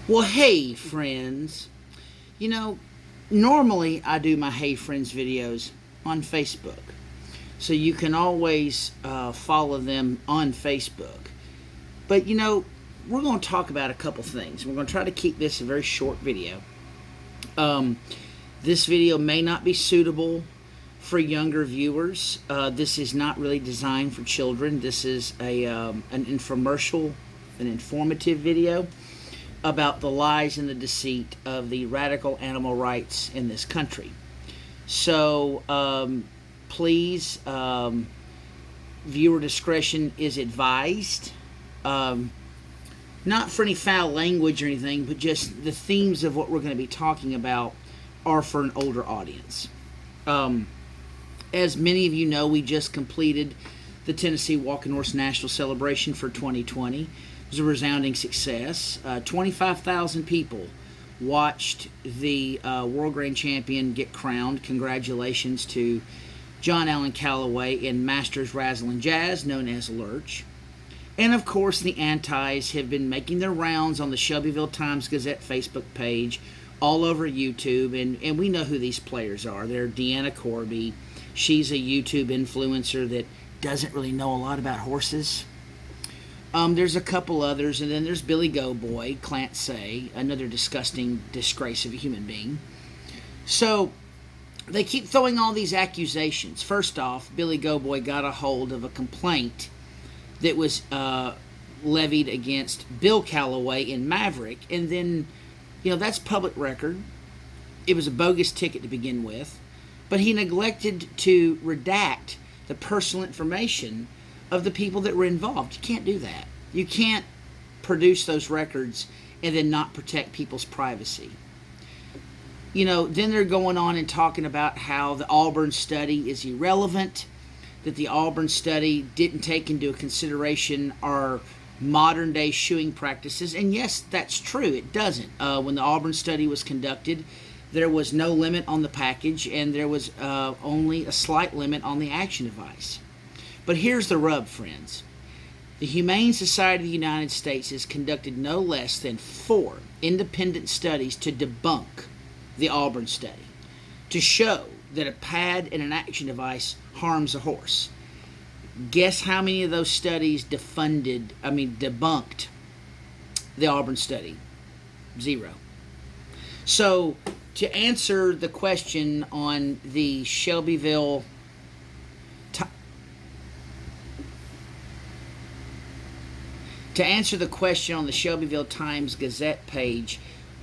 Well, hey, friends. You know, normally I do my Hey Friends videos on Facebook. So you can always follow them on Facebook. But, we're going to talk about a couple things. We're going to try to keep this a very short video. This video may not be suitable for younger viewers. This is not really designed for children. This is an infomercial, an informative video about the lies and the deceit of the radical animal rights in this country. So please, viewer discretion is advised. Not for any foul language or anything, but just the themes of what we're going to be talking about are for an older audience. As many of you know, we just completed the Tennessee Walking Horse National Celebration for 2020. It was a resounding success. 25,000 people watched the World Grand Champion get crowned. Congratulations to John Allen Calloway in Masters Razzling Jazz, known as Lurch. And of course, the antis have been making their rounds on the Shelbyville Times-Gazette Facebook page, all over YouTube, and we know who these players are. They're Deanna Corby. She's a YouTube influencer that doesn't really know a lot about horses. There's a couple others, and then there's Billy Go Boy, Clancy, another disgusting disgrace of a human being. So they keep throwing all these accusations. First off, Billy Go Boy got a hold of a complaint that was levied against Bill Calloway in Maverick, and then, that's public record. It was a bogus ticket to begin with, but he neglected to redact the personal information of the people that were involved. You can't do that. You can't produce those records and then not protect people's privacy. Then they're going on and talking about how the Auburn study is irrelevant, that the Auburn study didn't take into consideration our modern day shoeing practices. And yes, that's true. It doesn't. When the Auburn study was conducted, there was no limit on the package, and there was only a slight limit on the action device. But here's the rub, friends. The Humane Society of the United States has conducted no less than 4 independent studies to debunk the Auburn study, to show that a pad and an action device harms a horse. Guess how many of those studies debunked the Auburn study? 0. So, to answer the question on the Shelbyville Times-Gazette page,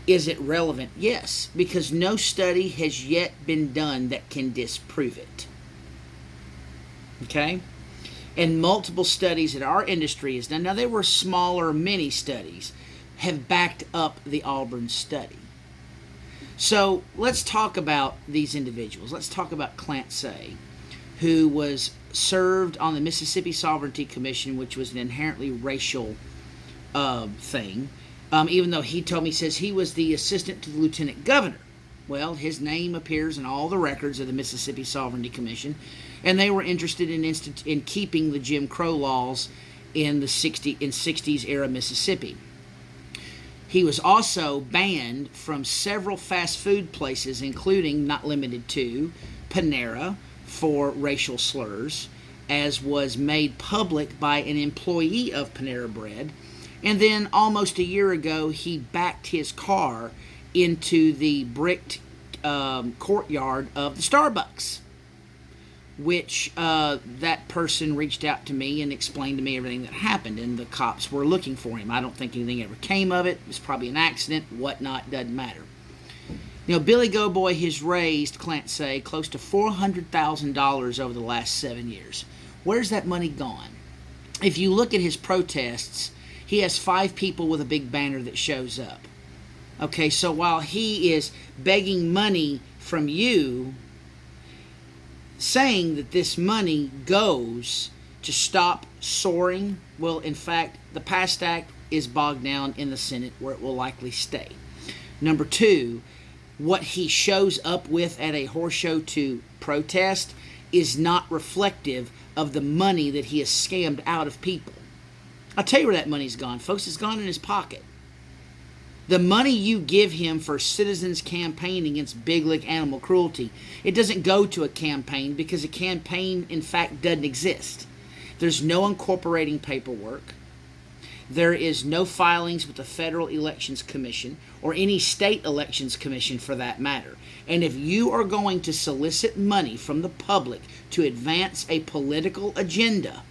is it relevant? Yes, because no study has yet been done that can disprove it. Okay? And multiple studies that our industry has done, now they were smaller mini studies, have backed up the Auburn study. So let's talk about these individuals. Let's talk about Clancy, who was served on the Mississippi Sovereignty Commission, which was an inherently racial thing. Even though he told me, says he was the assistant to the lieutenant governor. Well, his name appears in all the records of the Mississippi Sovereignty Commission, and they were interested in keeping the Jim Crow laws in 60s era Mississippi. He was also banned from several fast food places, including, not limited to, Panera, for racial slurs, as was made public by an employee of Panera Bread. And then almost a year ago, he backed his car into the bricked courtyard of the Starbucks, which that person reached out to me and explained to me everything that happened, and the cops were looking for him. I don't think anything ever came of it. It was probably an accident, whatnot, doesn't matter. Billy Go Boy has raised, Clancy, close to $400,000 over the last 7 years. Where's that money gone? If you look at his protests, he has 5 people with a big banner that shows up. Okay, so while he is begging money from you, saying that this money goes to stop soaring, well, in fact, the PAST Act is bogged down in the Senate, where it will likely stay. Number 2, what he shows up with at a horse show to protest is not reflective of the money that he has scammed out of people. I'll tell you where that money's gone, folks. It's gone in his pocket. The money you give him for citizens campaign against big lick animal cruelty, it doesn't go to a campaign because a campaign, in fact, doesn't exist. There's no incorporating paperwork. There is no filings with the Federal Elections Commission or any state elections commission for that matter. And if you are going to solicit money from the public to advance a political agenda,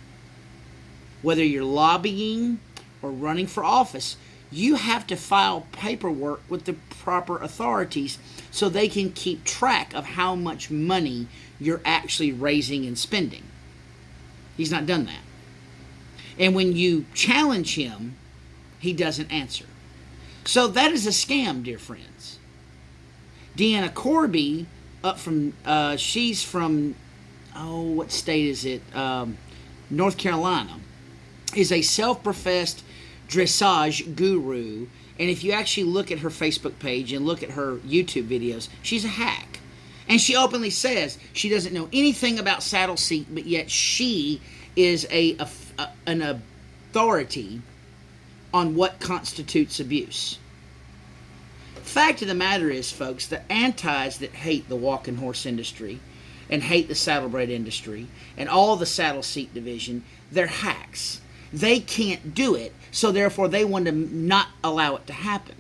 whether you're lobbying or running for office, you have to file paperwork with the proper authorities so they can keep track of how much money you're actually raising and spending. He's not done that. And when you challenge him, he doesn't answer. So that is a scam, dear friends. Deanna Corby, she's from, what state is it? North Carolina, is a self-professed dressage guru, and if you actually look at her Facebook page and look at her YouTube videos, she's a hack. And she openly says she doesn't know anything about saddle seat, but yet she is an authority on what constitutes abuse. Fact of the matter is, folks, the antis that hate the walking horse industry and hate the saddlebred industry and all the saddle seat division, they're hacks. They can't do it, so therefore they want to not allow it to happen.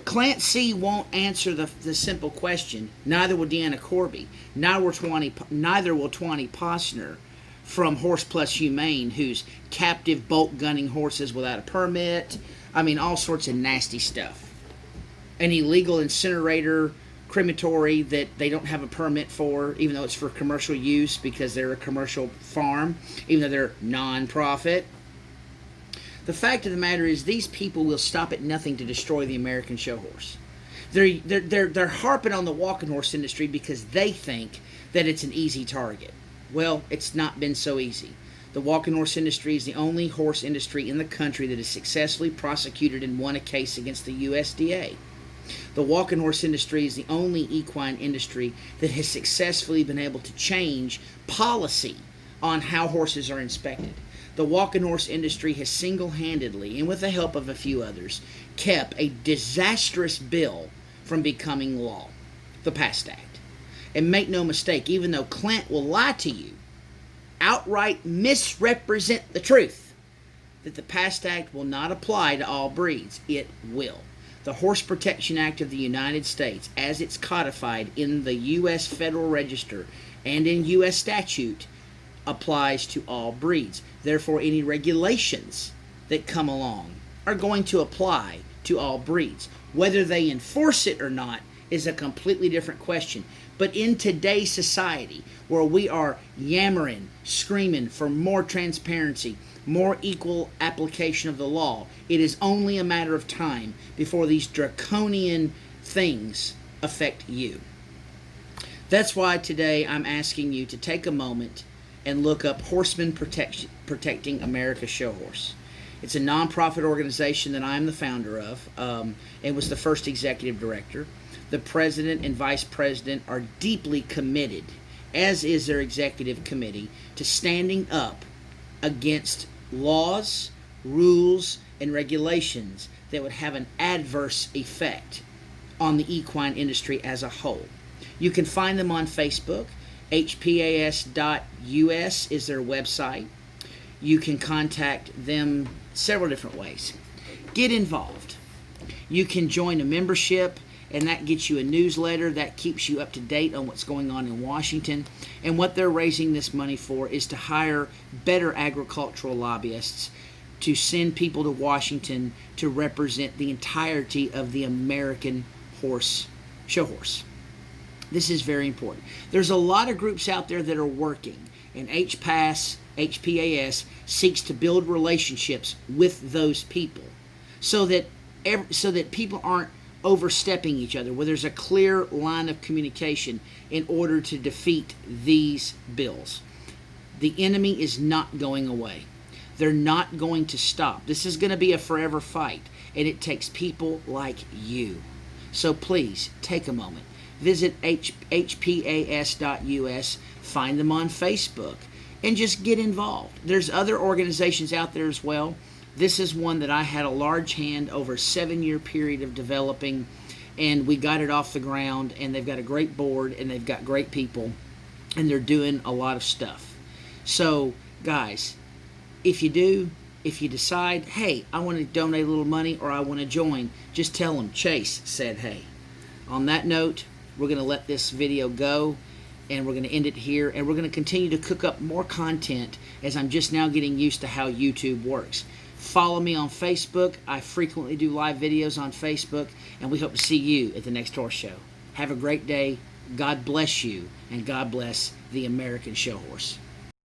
Clancy won't answer the simple question. Neither will Deanna Corby. Neither will Tawny Posner from Horse Plus Humane, who's captive bolt gunning horses without a permit. I mean, all sorts of nasty stuff. An illegal incinerator crematory that they don't have a permit for, even though it's for commercial use because they're a commercial farm, even though they're non-profit. The fact of the matter is, these people will stop at nothing to destroy the American show horse. They're harping on the walking horse industry because they think that it's an easy target. Well, it's not been so easy. The walking horse industry is the only horse industry in the country that has successfully prosecuted and won a case against the USDA. The walking horse industry is the only equine industry that has successfully been able to change policy on how horses are inspected. The walking horse industry has single-handedly, and with the help of a few others, kept a disastrous bill from becoming law, the PAST Act. And make no mistake, even though Clint will lie to you, outright misrepresent the truth, that the PAST Act will not apply to all breeds, it will. The Horse Protection Act of the United States, as it's codified in the U.S. Federal Register and in U.S. statute, applies to all breeds. Therefore, any regulations that come along are going to apply to all breeds. Whether they enforce it or not is a completely different question. But in today's society, where we are yammering, screaming for more transparency, more equal application of the law, it is only a matter of time before these draconian things affect you. That's why today I'm asking you to take a moment and look up Horsemen Protecting America's Show Horse. It's a nonprofit organization that I'm the founder of and was the first executive director. The president and vice president are deeply committed, as is their executive committee, to standing up against laws, rules, and regulations that would have an adverse effect on the equine industry as a whole. You can find them on Facebook. HPAS.us is their website. You can contact them several different ways. Get involved. You can join a membership, and that gets you a newsletter that keeps you up to date on what's going on in Washington. And what they're raising this money for is to hire better agricultural lobbyists to send people to Washington to represent the entirety of the American show horse. This is very important. There's a lot of groups out there that are working, and HPAS seeks to build relationships with those people so that people aren't overstepping each other, where there's a clear line of communication in order to defeat these bills. The enemy is not going away. They're not going to stop. This is going to be a forever fight, and it takes people like you. So please, take a moment. Visit HPAS.us, find them on Facebook, and just get involved. There's other organizations out there as well. This is one that I had a large hand over a 7-year period of developing, and we got it off the ground, and they've got a great board, and they've got great people, and they're doing a lot of stuff. So, guys, if you decide, hey, I want to donate a little money or I want to join, just tell them Chase said hey. On that note, we're going to let this video go, and we're going to end it here, and we're going to continue to cook up more content as I'm just now getting used to how YouTube works. Follow me on Facebook. I frequently do live videos on Facebook, and we hope to see you at the next horse show. Have a great day. God bless you, and God bless the American show horse.